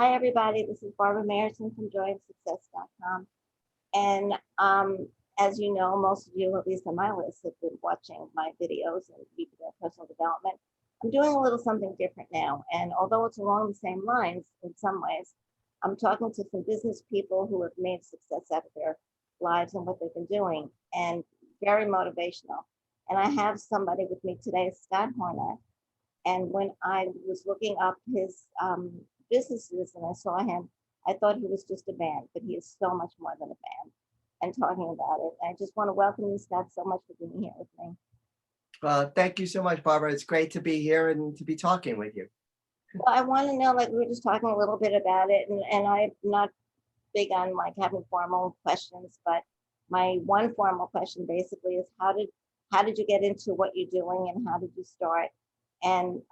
Hi, everybody. This is Barbara Mayerson from joyofsuccess.com. And as you know, most of you, at least on my list, have been watching my videos and their personal development. I'm doing a little something different now. And although it's along the same lines in some ways, I'm talking to some business people who have made success out of their lives and what they've been doing, and very motivational. And I have somebody with me today, Scott Hornak. And when I was looking up his businesses and I saw him, I thought he was just a band, but he is so much more than a band. And talking about it, I just want to welcome you, Scott, so much for being here with me. Well, thank you so much, Barbara. It's great to be here and to be talking with you. Well, I want to know, like, we were just talking a little bit about it, and I'm not big on like having formal questions, but my one formal question basically is how did you get into what you're doing and how did you start? And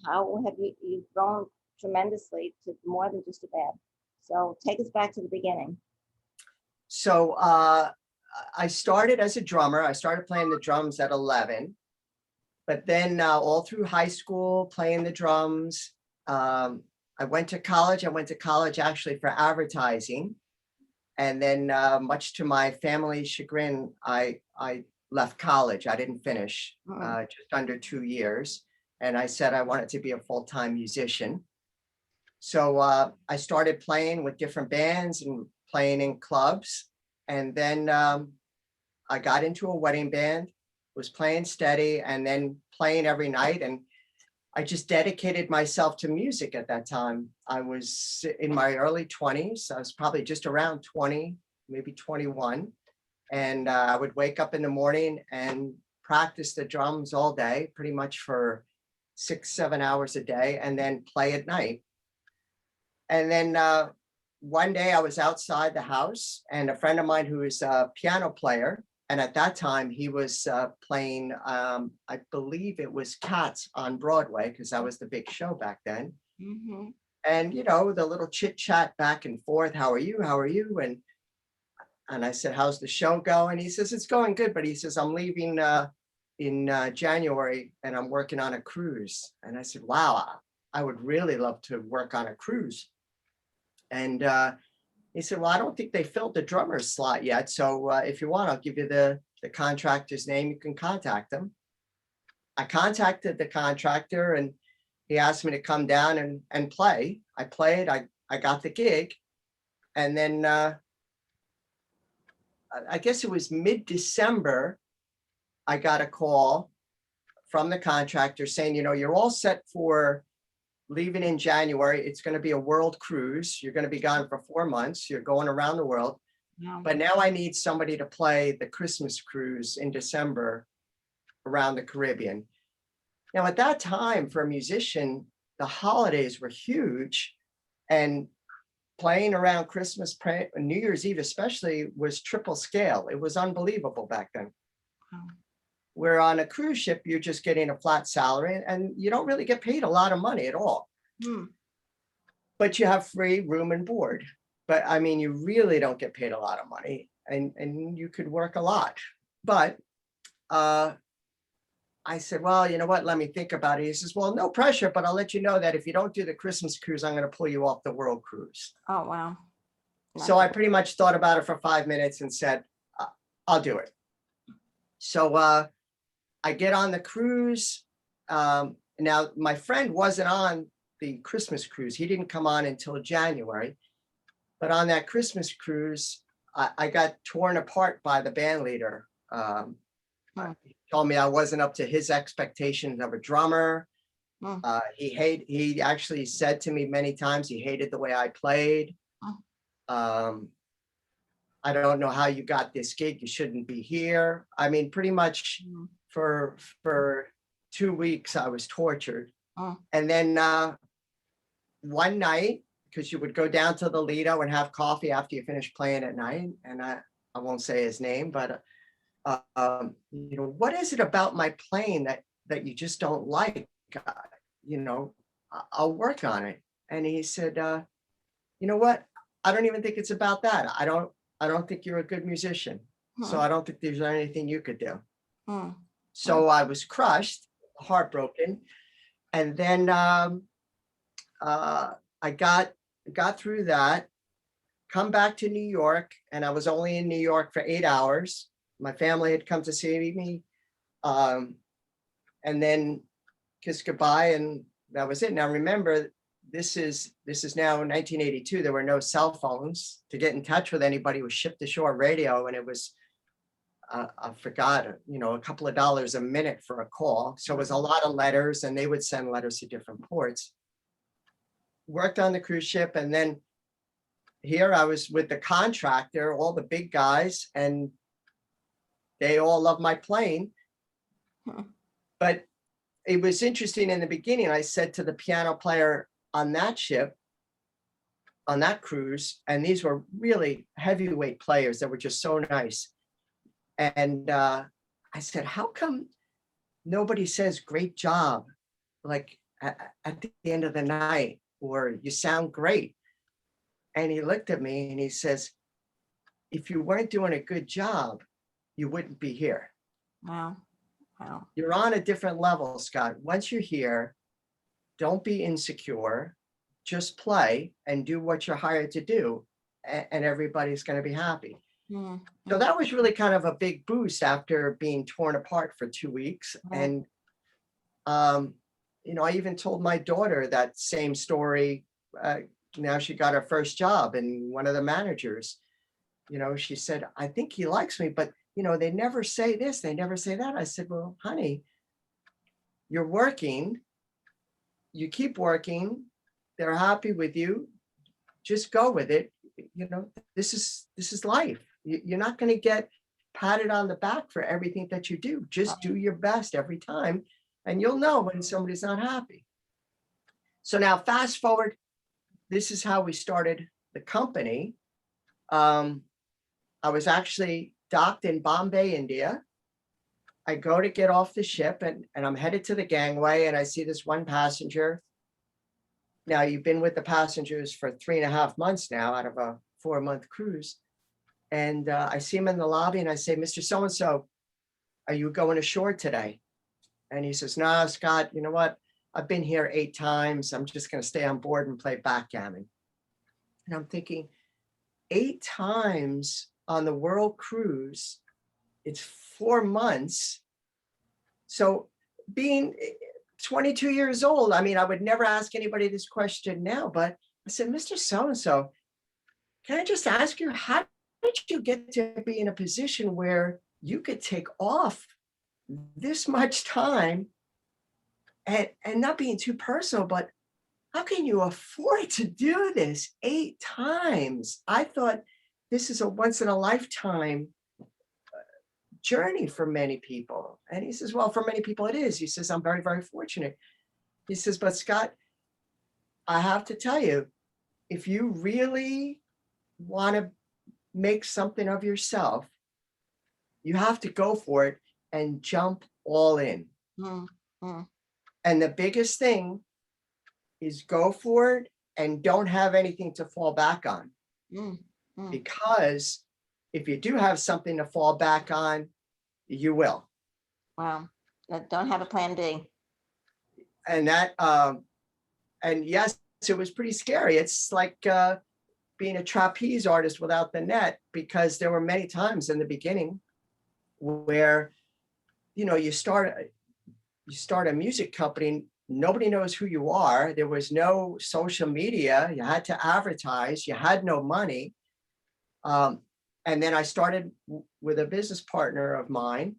how have you've grown tremendously to more than just a band. So take us back to the beginning. So I started as a drummer. I started playing the drums at 11, but then all through high school, playing the drums. I went to college. I went to college actually for advertising. And then much to my family's chagrin, I left college. I didn't finish, just under 2 years. And I said I wanted to be a full-time musician. So I started playing with different bands and playing in clubs. And then I got into a wedding band, was playing steady and then playing every night. And I just dedicated myself to music at that time. I was in my early 20s. I was probably just around 20, maybe 21. And I would wake up in the morning and practice the drums all day, pretty much for 6-7 hours a day, and then play at night. And then one day I was outside the house and a friend of mine who is a piano player, and at that time he was playing, I believe it was Cats on Broadway, because that was the big show back then. Mm-hmm. And, you know, the little chit chat back and forth, how are you? How are you? And I said, how's the show going? He says, it's going good. But he says, I'm leaving in January and I'm working on a cruise. And I said, wow, I would really love to work on a cruise. And he said, well, I don't think they filled the drummer's slot yet. So if you want, I'll give you the contractor's name. You can contact them. I contacted the contractor and he asked me to come down and play. I played, I got the gig. And then I guess it was mid-December, I got a call from the contractor saying, you know, you're all set for leaving in January. It's going to be a world cruise. You're going to be gone for 4 months. You're going around the world. Wow. But now I need somebody to play the Christmas cruise in December around the Caribbean. Now, at that time, for a musician, the holidays were huge. And playing around Christmas, New Year's Eve especially, was triple scale. It was unbelievable back then. Wow. Where on a cruise ship, you're just getting a flat salary and you don't really get paid a lot of money at all. But you have free room and board. But I mean, you really don't get paid a lot of money and you could work a lot. But I said, well, you know what, let me think about it. He says, well, no pressure, but I'll let you know that if you don't do the Christmas cruise, I'm going to pull you off the world cruise. Oh, wow. So I pretty much thought about it for 5 minutes and said, I'll do it. So I get on the cruise. Now, my friend wasn't on the Christmas cruise. He didn't come on until January. But on that Christmas cruise, I got torn apart by the band leader. He told me I wasn't up to his expectations of a drummer. He actually said to me many times he hated the way I played. I don't know how you got this gig. You shouldn't be here. I mean, pretty much for 2 weeks, I was tortured. And then one night, because you would go down to the Lido and have coffee after you finish playing at night. And I won't say his name, but you know, what is it about my playing that you just don't like? You know, I'll work on it. And he said, you know what? I don't even think it's about that. I don't think you're a good musician. So I don't think there's anything you could do. So I was crushed, heartbroken. And then I got through that, come back to New York, and I was only in New York for 8 hours. My family had come to see me, and then kissed goodbye, and that was it. Now remember, this is now 1982. There were no cell phones. To get in touch with anybody was ship to shore radio, and it was I forgot, a couple of dollars a minute for a call. So it was a lot of letters, and they would send letters to different ports. Worked on the cruise ship, and then here I was with the contractor, all the big guys, and they all loved my plane. But it was interesting in the beginning. I said to the piano player on that ship, on that cruise, and these were really heavyweight players that were just so nice. And I said, how come nobody says great job, like at the end of the night, or you sound great? And he looked at me and he says, if you weren't doing a good job, you wouldn't be here. Wow. Wow. You're on a different level, Scott. Once you're here, don't be insecure. Just play and do what you're hired to do, and everybody's going to be happy. Mm. So that was really kind of a big boost after being torn apart for 2 weeks. Right. And, I even told my daughter that same story. Now she got her first job, and one of the managers, she said, I think he likes me, but they never say this, they never say that. I said, well, honey, you're working, you keep working, they're happy with you, just go with it. This is life. You're not going to get patted on the back for everything that you do. Just do your best every time, and you'll know when somebody's not happy. So now fast forward, this is how we started the company. I was actually docked in Bombay, India. I go to get off the ship, and I'm headed to the gangway, and I see this one passenger. Now, you've been with the passengers for 3.5 months now out of a 4-month cruise. And I see him in the lobby, and I say, Mr. So-and-so, are you going ashore today? And he says, no, Scott, you know what? I've been here 8 times. I'm just going to stay on board and play backgammon. And I'm thinking, 8 times on the world cruise, it's 4 months. So being 22 years old, I mean, I would never ask anybody this question now, but I said, Mr. So-and-so, can I just ask you, how did you get to be in a position where you could take off this much time, and not being too personal, but how can you afford to do this 8 times? I thought this is a once in a lifetime journey for many people. And he says, well, for many people it is. He says, I'm very, very fortunate. He says, but Scott, I have to tell you, if you really want to make something of yourself, you have to go for it and jump all in. And the biggest thing is go for it and don't have anything to fall back on. Because if you do have something to fall back on, you will. Wow. Don't have a plan B. And that, and yes, it was pretty scary. It's like being a trapeze artist without the net, because there were many times in the beginning where, you start a music company, nobody knows who you are. There was no social media. You had to advertise. You had no money. And then I started with a business partner of mine.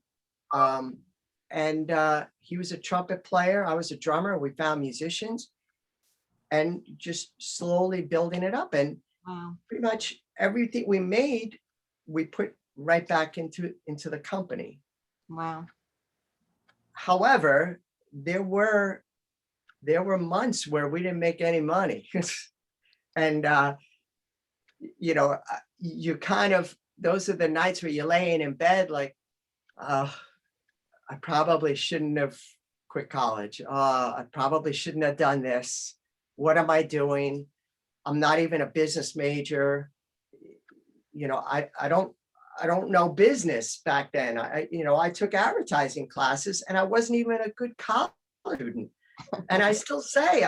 And he was a trumpet player. I was a drummer. We found musicians and just slowly building it up. And Wow. pretty much everything we made, we put right back into the company. Wow. However, there were months where we didn't make any money. And, you kind of, those are the nights where you're laying in bed like, I probably shouldn't have quit college. I probably shouldn't have done this. What am I doing? I'm not even a business major. I don't know business back then. I took advertising classes, and I wasn't even a good college student. And I still say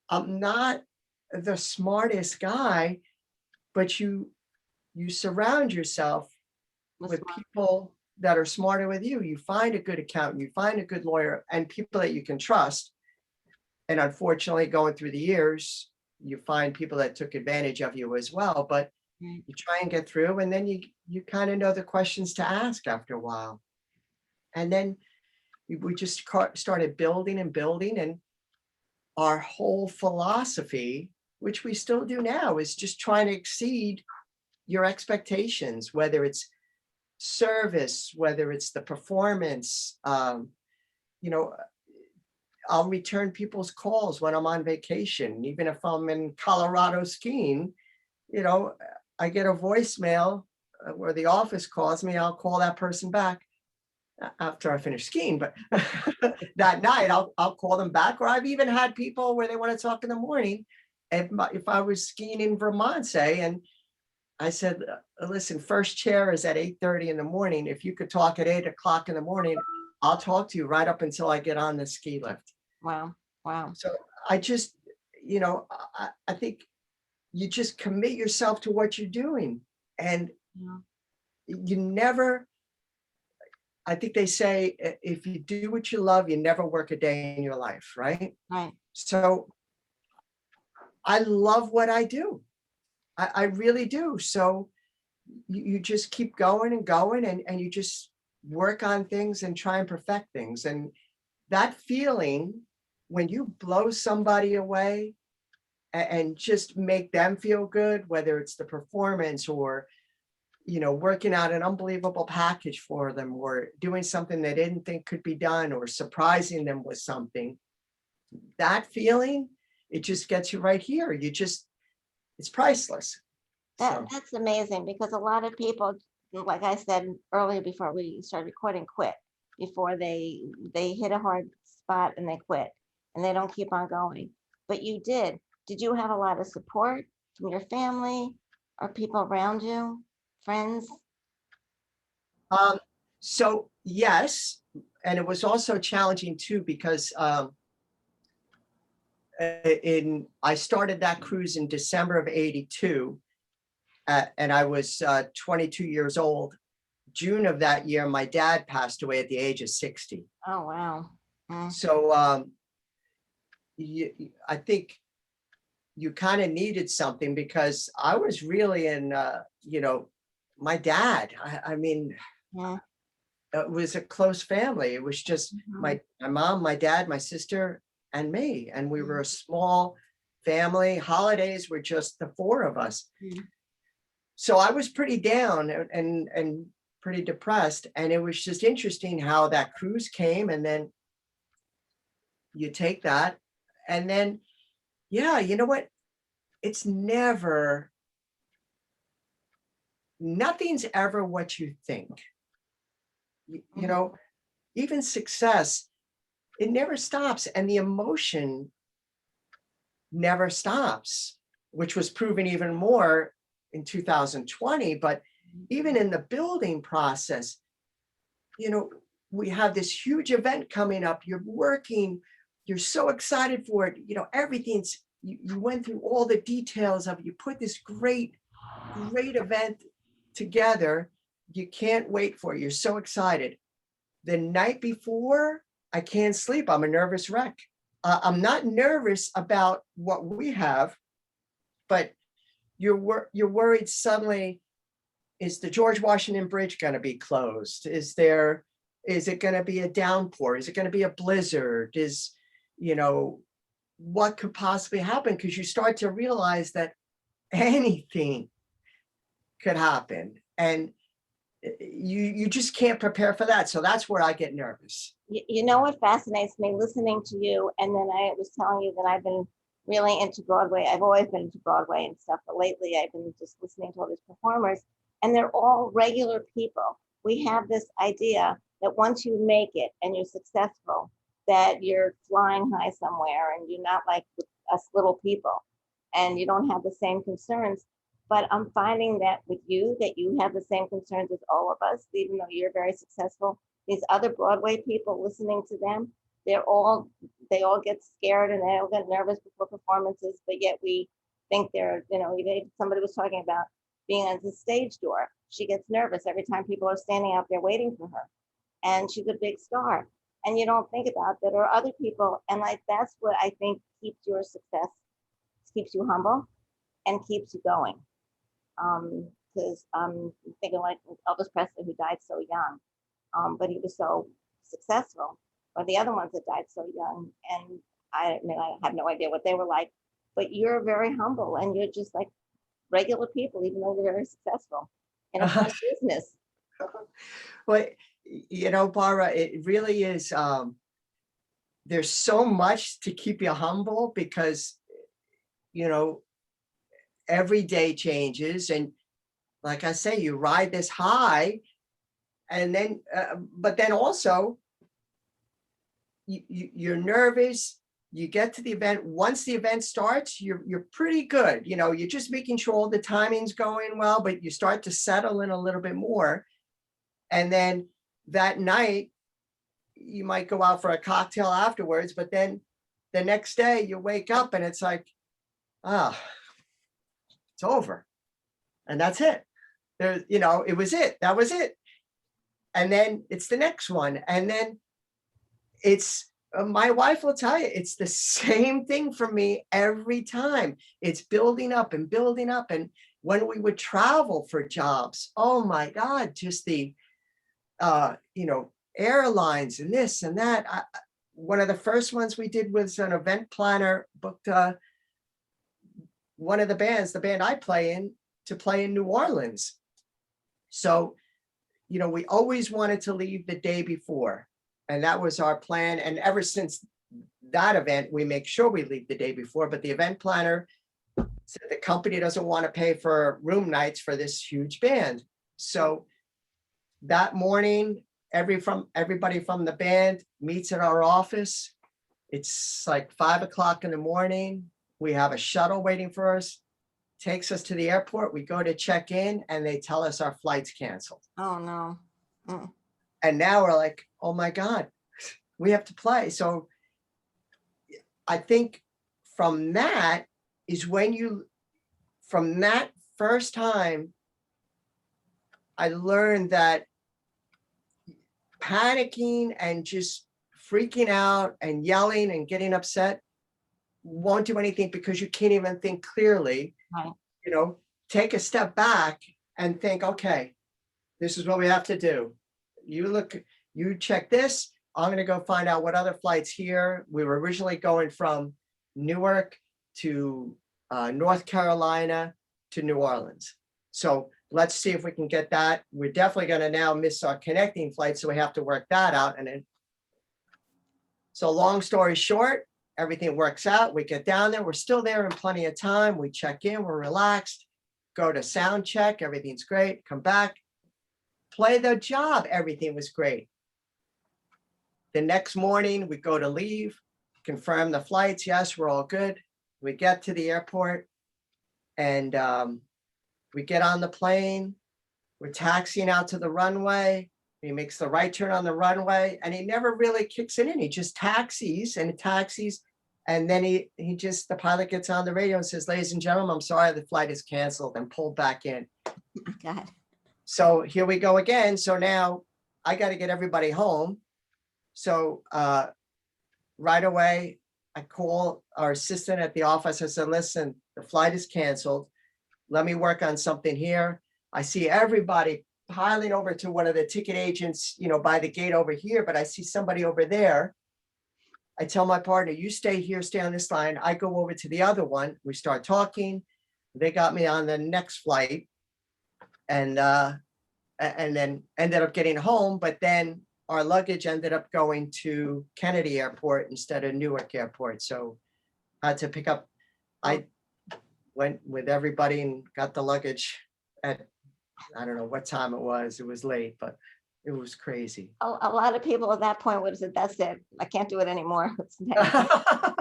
I'm not the smartest guy, but you surround yourself with smart. people that are smarter with you. You find a good accountant, you find a good lawyer, and people that you can trust. And unfortunately, going through the years, you find people that took advantage of you as well. But Right. you try and get through, and then you kind of know the questions to ask after a while. And then we just started building and building, and our whole philosophy, which we still do now, is just trying to exceed your expectations, whether it's service, whether it's the performance. You know, I'll return people's calls when I'm on vacation, even if I'm in Colorado skiing. You know, I get a voicemail where the office calls me. I'll call that person back after I finish skiing, but that night I'll call them back. Or I've even had people where they want to talk in the morning. If I was skiing in Vermont, say, and I said, listen, first chair is at 8:30 in the morning. If you could talk at 8 o'clock in the morning, I'll talk to you right up until I get on the ski lift. Wow. Wow. So I just, I think you just commit yourself to what you're doing, and Yeah. you never, I think they say, if you do what you love, you never work a day in your life, right? Right. So I love what I do. I really do. So you just keep going and going, and you just work on things and try and perfect things. And that feeling when you blow somebody away and just make them feel good, whether it's the performance or, working out an unbelievable package for them, or doing something they didn't think could be done, or surprising them with something, that feeling, it just gets you right here. It's priceless. So, That's amazing, because a lot of people, like I said earlier before we started recording, quit before they hit a hard spot and they quit and they don't keep on going. But you did. Did you have a lot of support from your family or people around you, friends? um, so yes, and it was also challenging too, because I started that cruise in December of '82, and I was 22 years old. June of that year, my dad passed away at the age of 60. Oh, wow. Mm. So I think you kind of needed something, because I was really in, my dad. I mean, Yeah. it was a close family. It was just Mhm. my mom, my dad, my sister, and me. And we were Mm. a small family. Holidays were just the four of us. Mm. So I was pretty down and pretty depressed. And it was just interesting how that cruise came, and then you take that, and then, yeah, you know what? It's never, nothing's ever what you think. You Mhm. know, even success, it never stops. And the emotion never stops, which was proven even more in 2020. But even in the building process, you know, we have this huge event coming up. You're working, you're so excited for it. Everything's, you went through all the details of it. You put this great event together. You can't wait for it. You're so excited. The night before, I can't sleep. I'm a nervous wreck. I'm not nervous about what we have, but you're worried suddenly. Is the George Washington Bridge going to be closed? Is it going to be a downpour? Is it going to be a blizzard? You know, what could possibly happen? Because you start to realize that anything could happen, and you just can't prepare for that. So that's where I get nervous. You know what fascinates me listening to you, and then I was telling you that I've been really into Broadway. I've always been into Broadway and stuff, but lately I've been just listening to all these performers, and they're all regular people. We have this idea that once you make it and you're successful, that you're flying high somewhere and you're not like us little people, and you don't have the same concerns. But I'm finding that with you, that you have the same concerns as all of us, even though you're very successful. These other Broadway people, listening to them, they all get scared and they all get nervous before performances, but yet we think they're, somebody was talking about being at the stage door. She gets nervous every time people are standing out there waiting for her. And she's a big star. And you don't think about that there are other people. And like that's what I think keeps your success, keeps you humble and keeps you going. Because I'm thinking like Elvis Presley, who died so young, but he was so successful, or the other ones that died so young. And I mean, I have no idea what they were like, but you're very humble and you're just like regular people, even though you're very successful in a fun business. Well, Barbara, it really is, there's so much to keep you humble because, every day changes. And like I say, you ride this high and then, but then also you're nervous. You get to the event. Once the event starts, you're pretty good. You're just making sure all the timing's going well, but you start to settle in a little bit more. And then that night, you might go out for a cocktail afterwards, but then the next day you wake up and it's like, it's over. And that's it. It was it. That was it. And then it's the next one. And then it's, my wife will tell you, it's the same thing for me every time. It's building up and building up. And when we would travel for jobs, oh my God, just the, airlines and this and that. One of the first ones we did was an event planner booked one of the bands, the band I play in, to play in New Orleans. So, we always wanted to leave the day before. And that was our plan. And ever since that event, we make sure we leave the day before. But the event planner said the company doesn't want to pay for room nights for this huge band. So that morning, everybody from the band meets at our office. It's like 5 o'clock in the morning. We have a shuttle waiting for us, takes us to the airport. We go to check in and they tell us our flight's canceled. Oh no. And now we're like, oh my God, we have to play. So I think from that from that first time, I learned that panicking and just freaking out and yelling and getting upset won't do anything because you can't even think clearly. Right. Take a step back and think, okay, this is what we have to do. You check this. I'm going to go find out what other flights here. We were originally going from Newark to North Carolina to New Orleans. So let's see if we can get that. We're definitely going to now miss our connecting flight, so we have to work that out. And then, so long story short, everything works out. We get down there. We're still there in plenty of time. We check in. We're relaxed. Go to sound check. Everything's great. Come back. Play the job. Everything was great. The next morning, we go to leave, confirm the flights. Yes, we're all good. We get to the airport and we get on the plane. We're taxiing out to the runway. He makes the right turn on the runway and he never really kicks it in. He just taxis and taxis. And then the pilot gets on the radio and says, ladies and gentlemen, I'm sorry, the flight is canceled, and pulled back in. Oh my God. So here we go again. So now I got to get everybody home. So right away, I call our assistant at the office. I said, listen, the flight is canceled. Let me work on something here. I see everybody piling over to one of the ticket agents, by the gate over here, but I see somebody over there. I tell my partner, you stay here, stay on this line. I go over to the other one. We start talking. They got me on the next flight and then ended up getting home. But then our luggage ended up going to Kennedy Airport instead of Newark Airport. So I had to pick up, I went with everybody and got the luggage at, I don't know what time it was. It was late, but it was crazy. A lot of people at that point would have said, that's it. I can't do it anymore. But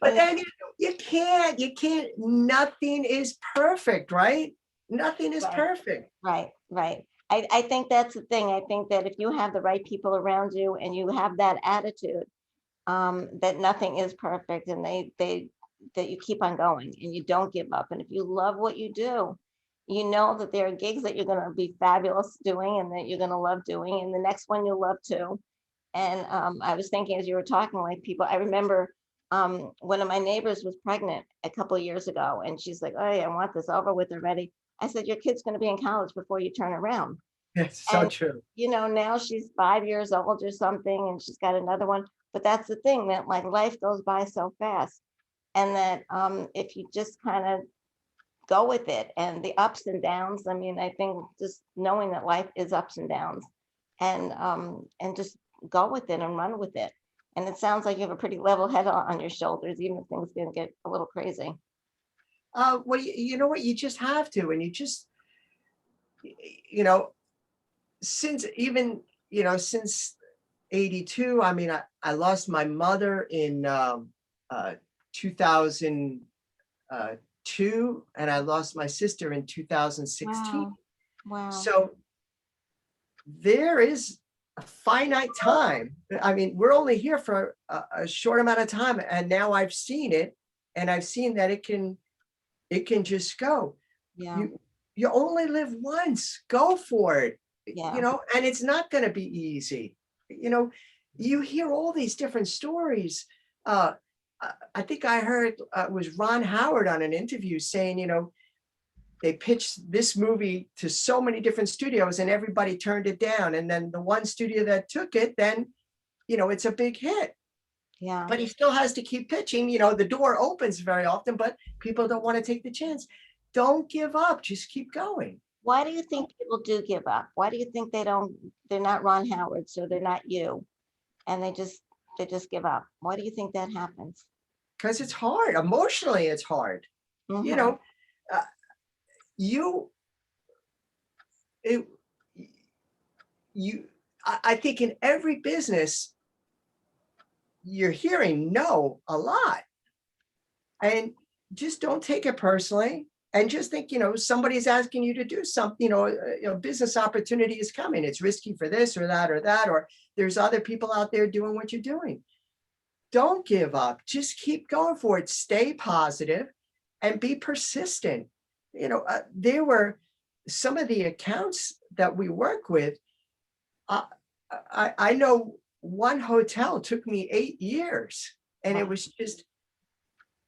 then you can't, nothing is perfect, right? Nothing is Right. perfect. Right. I think that's the thing. I think that if you have the right people around you and you have that attitude, that nothing is perfect and that you keep on going and you don't give up. And if you love what you do, you know that there are gigs that you're going to be fabulous doing and that you're going to love doing. And the next one you'll love too. And I was thinking as you were talking, like people, I remember one of my neighbors was pregnant a couple of years ago, and she's like, "Oh, yeah, I want this over with already." I said, "Your kid's going to be in college before you turn around." It's so And true. now she's 5 years old or something, and she's got another one. But that's the thing, that like life goes by so fast, and that if you just kind of go with it and the ups and downs. I mean, I think just knowing that life is ups and downs, and just go with it and run with it. And it sounds like you have a pretty level head on your shoulders, even if things can get a little crazy. Well, you know what? You just have to, and you just, you know, since even, since 82, I mean, I lost my mother in 2002, and I lost my sister in 2016. Wow. Wow. So there is a finite time. I mean, we're only here for a short amount of time, and now I've seen it, and I've seen that it can just go. Yeah. You only live once. Go for it. Yeah. And it's not going to be easy. You know, you hear all these different stories. I think I heard it was Ron Howard on an interview saying, they pitched this movie to so many different studios and everybody turned it down. And then the one studio that took it, then, it's a big hit. Yeah. But he still has to keep pitching. The door opens very often, but people don't want to take the chance. Don't give up. Just keep going. Why do you think people do give up? Why do you think they're not Ron Howard, so they're not you, and they just give up? Why do you think that happens? Because it's hard. Emotionally, it's hard. You Mhm. know, uh, you, it, you, I think in every business, you're hearing no a lot. And just don't take it personally. And just think, somebody's asking you to do something, a business opportunity is coming. It's risky for this or that, or there's other people out there doing what you're doing. Don't give up. Just keep going for it. Stay positive and be persistent. There were some of the accounts that we work with. I know one hotel took me 8 years, and it Wow. was just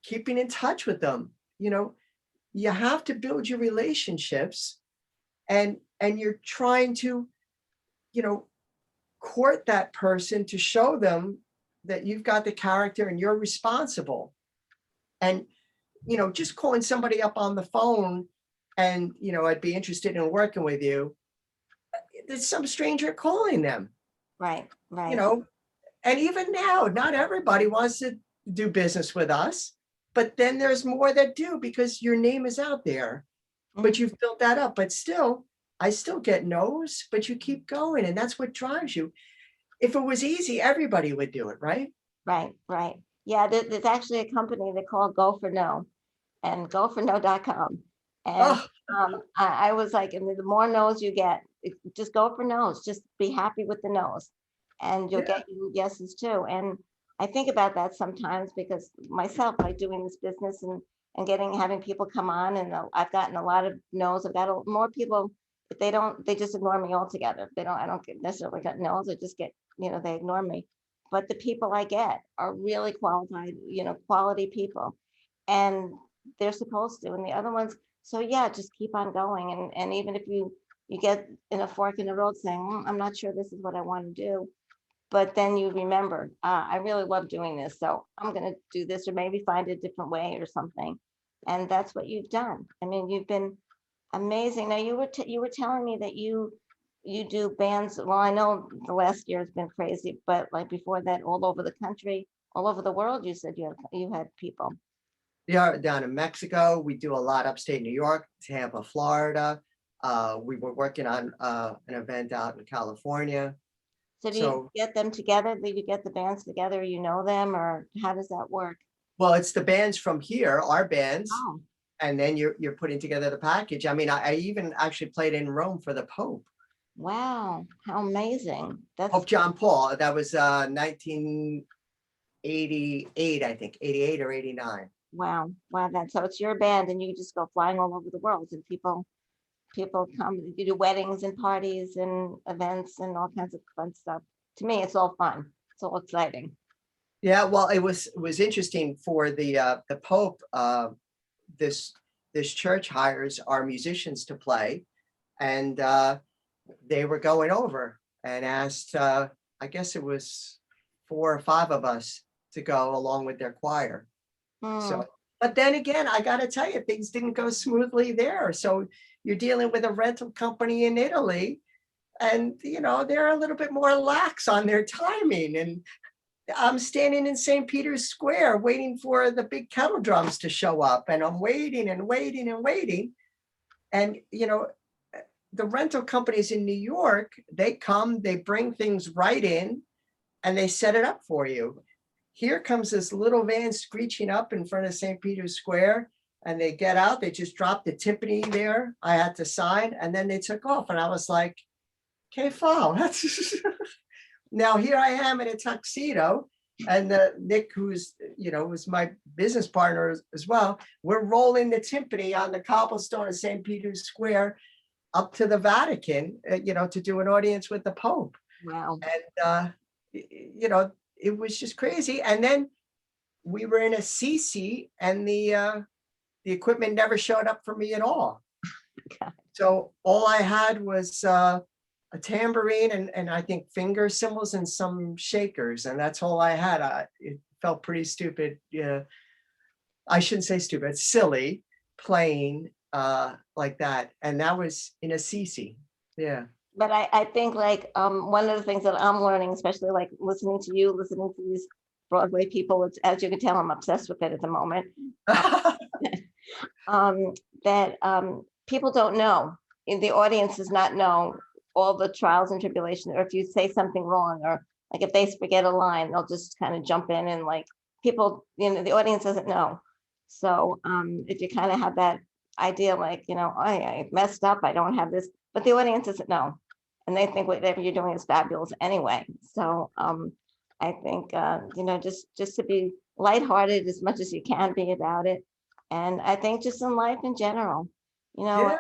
keeping in touch with them. You have to build your relationships, and you're trying to, court that person to show them that you've got the character and you're responsible. And just calling somebody up on the phone and I'd be interested in working with you, there's some stranger calling them, Right. you Right. know and even now, not everybody wants to do business with us, but then there's more that do because your name is out there, but Mhm. you've built that up. But still, I still get no's, but you keep going, and that's what drives you. If it was easy, everybody would do it, right? Right. Right. Yeah. There's actually a company they call Go for No, and goforno.com. And Oh, I was like, and the more no's you get, just go for no's. Just be happy with the no's, and you'll yeah. get your yeses too. And I think about that sometimes because myself, like doing this business and having people come on, and I've gotten a lot of no's. I've got more people, but they just ignore me altogether. I don't get necessarily get no's. I just get, they ignore me. But the people I get are really qualified, quality people. And they're supposed to, and the other ones, so yeah, just keep on going. And even if you get in a fork in the road saying, I'm not sure this is what I want to do, but then you remember, I really love doing this, so I'm going to do this, or maybe find a different way or something. And that's what you've done. I mean, you've been amazing. Now you were telling me that you do bands. Well, I know the last year has been crazy, but like before that, all over the country, all over the world, you said you had people. Yeah, down in Mexico, we do a lot upstate New York, Tampa, Florida. We were working on an event out in California. So do you So, get them together? Do you get the bands together? You know them, or how does that work? well, it's the bands from here, our bands, Oh, and then you're putting together the package. I mean, I even actually played in Rome for the Pope. Wow, how amazing. That's Pope John Paul. That was 1988, I think, 88 or 89. wow. Wow, that so it's your band and you just go flying all over the world and people come, you do weddings and parties and events and all kinds of fun stuff. To me, it's all fun. It's all exciting. Yeah, well, it was interesting for the Pope. This this church hires our musicians to play, and they were going over and asked, I guess it was 4 or 5 of us to go along with their choir. Hmm, So, but then again, I got to tell you, things didn't go smoothly there. So you're dealing with a rental company in Italy, and they're a little bit more lax on their timing. And I'm standing in St. Peter's Square waiting for the big kettle drums to show up, and I'm waiting and waiting and waiting. And the rental companies in New York, they come, they bring things right in, and they set it up for you. Here comes this little van screeching up in front of St. Peter's Square, and they get out, they just dropped the timpani there. I had to sign, and then they took off, and I was like, okay, fine. Now here I am in a tuxedo, and Nick, who's was my business partner as well. We're rolling the timpani on the cobblestone of St. Peter's Square up to the Vatican, to do an audience with the Pope. wow. And it was just crazy. And then we were in a CC, and the equipment never showed up for me at all. God. So all I had was a tambourine and I think finger cymbals and some shakers, and that's all I had. It felt pretty stupid. Yeah, I shouldn't say stupid, silly playing like that, and that was in a CC. Yeah. But I think like one of the things that I'm learning, especially like listening to you, listening to these Broadway people, it's, as you can tell, I'm obsessed with it at the moment. That people don't know, and the audience does not know all the trials and tribulations, or if you say something wrong, or like if they forget a line, they'll just kind of jump in and like people, the audience doesn't know. So if you kind of have that idea, like, I messed up, I don't have this, but the audience doesn't know. And they think whatever you're doing is fabulous anyway. So I think, just to be lighthearted as much as you can be about it. And I think just in life in general, Yeah.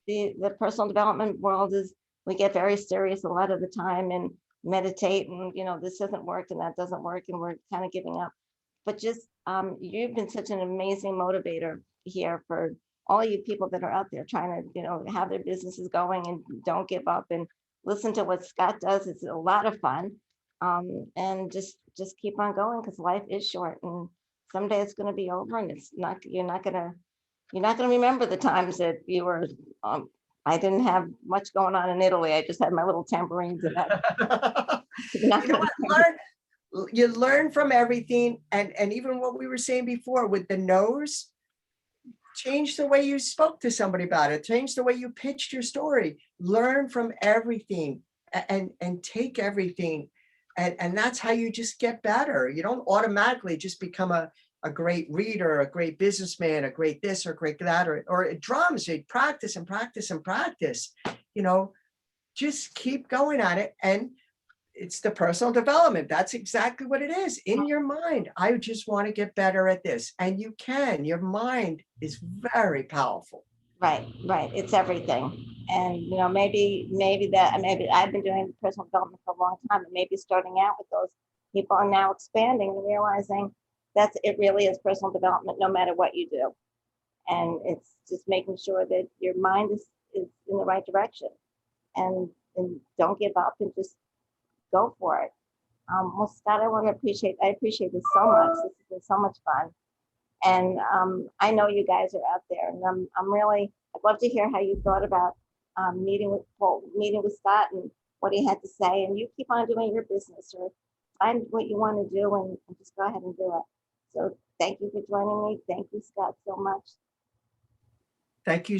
the personal development world is, we get very serious a lot of the time and meditate and, this doesn't work and that doesn't work and we're kind of giving up. But just, you've been such an amazing motivator here for all you people that are out there trying to, have their businesses going and don't give up and listen to what Scott does. It's a lot of fun. And just keep on going because life is short and someday it's going to be over and you're not going to remember the times that you were, I didn't have much going on in Italy. I just had my little tambourines and that. You're not You know gonna what? You learn from everything, and even what we were saying before with the nose, change the way you spoke to somebody about it, change the way you pitched your story, learn from everything, and take everything, and that's how you just get better. You don't automatically just become a great reader, a great businessman, a great this or great that, or drums. You practice and practice and practice. Just keep going at it, and it's the personal development. That's exactly what it is in your mind. I just want to get better at this. And you can. Your mind is very powerful. Right, right. It's everything. And maybe I've been doing personal development for a long time and maybe starting out with those people and now expanding and realizing it really is personal development no matter what you do. And it's just making sure that your mind is in the right direction and don't give up and just go for it. Well, Scott, I appreciate this so much. This has been so much fun. And I know you guys are out there, and I'd love to hear how you thought about meeting with Scott and what he had to say. And you keep on doing your business or find what you want to do and just go ahead and do it. So thank you for joining me. Thank you, Scott, so much. Thank you